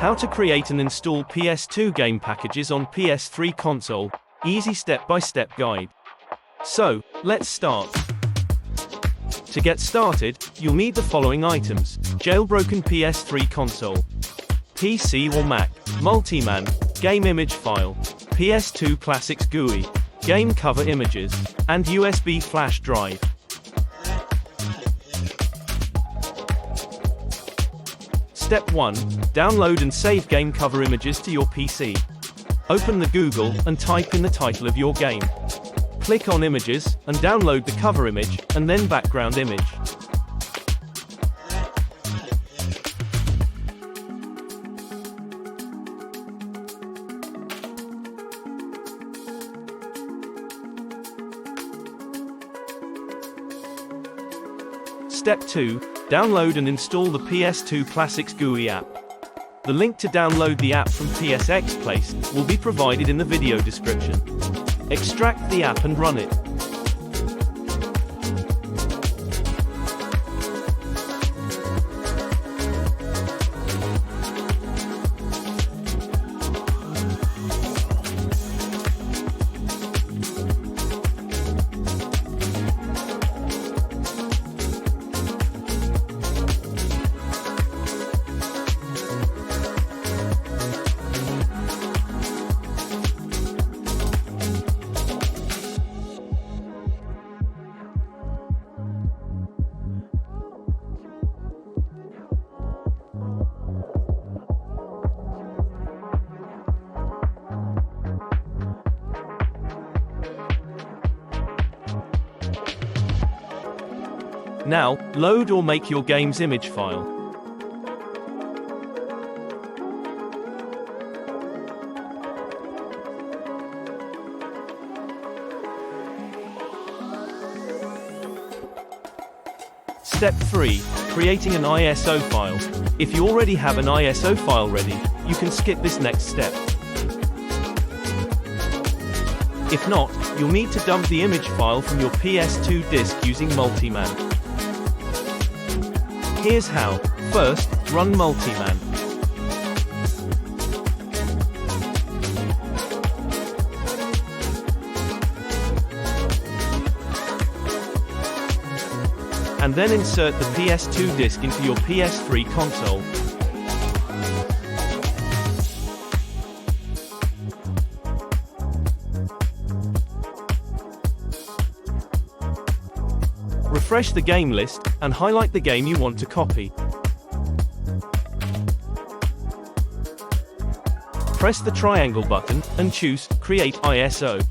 How to create and install PS2 game packages on PS3 console, easy step-by-step guide. So, let's start. To get started, you'll need the following items: Jailbroken PS3 console, PC or Mac, Multiman, game image file, PS2 Classics GUI, game cover images, and USB flash drive. Step 1. Download and save game cover images to your PC. Open the Google and type in the title of your game. Click on Images, and download the cover image, and then background image. Step 2. Download and install the PS2 Classics GUI app. The link to download the app from PSX Place will be provided in the video description. Extract the app and run it. Now, load or make your game's image file. Step 3. Creating an ISO file. If you already have an ISO file ready, you can skip this next step. If not, you'll need to dump the image file from your PS2 disk using Multiman. Here's how. First, run Multiman. And then insert the PS2 disk into your PS3 console. Refresh the game list, and highlight the game you want to copy. Press the triangle button, and choose Create ISO.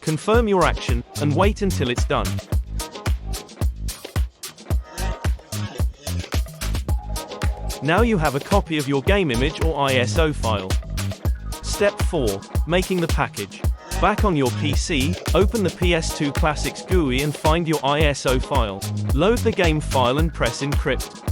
Confirm your action, and wait until it's done. Now you have a copy of your game image or ISO file. Step 4. Making the package. Back on your PC, open the PS2 Classics GUI and find your ISO file. Load the game file and press Encrypt.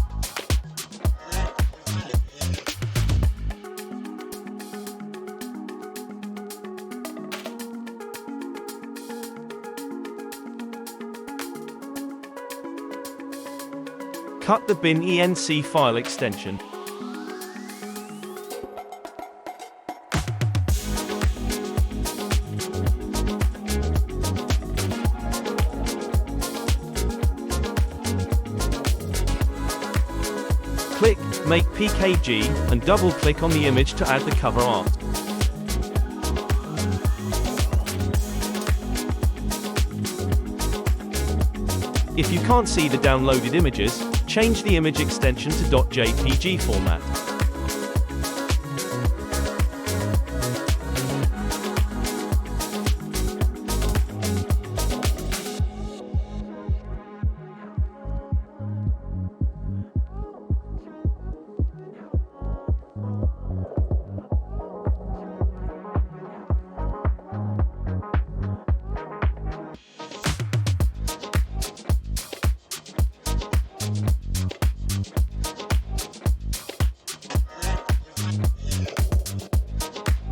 Cut the bin ENC file extension. Click Make PKG, and double-click on the image to add the cover art. If you can't see the downloaded images, change the image extension to .jpg format.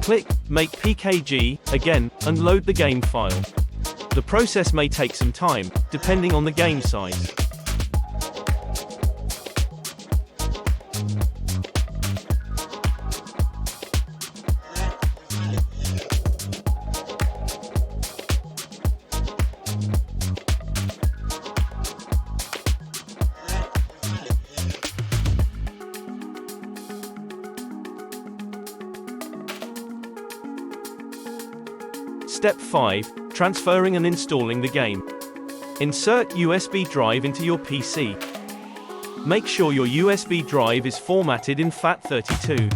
Click Make PKG again, and load the game file. The process may take some time, depending on the game size. Step 5. Transferring and installing the game. Insert USB drive into your PC. Make sure your USB drive is formatted in FAT32.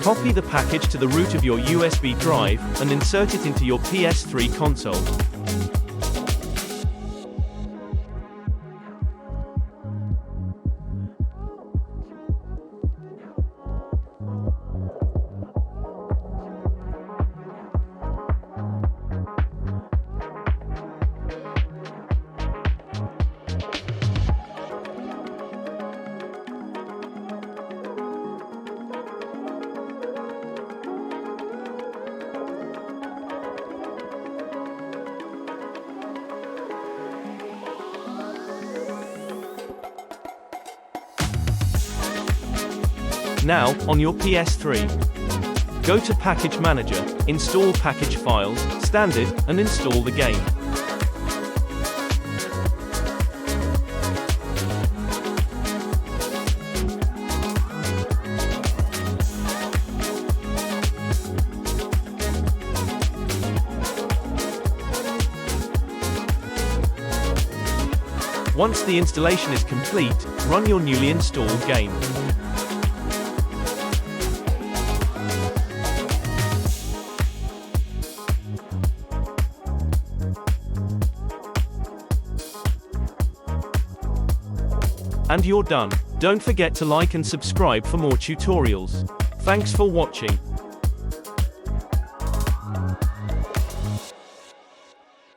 Copy the package to the root of your USB drive, and insert it into your PS3 console. Now, on your PS3, go to Package Manager, install Package Files, Standard, and install the game. Once the installation is complete, run your newly installed game. And you're done. Don't forget to like and subscribe for more tutorials. Thanks for watching.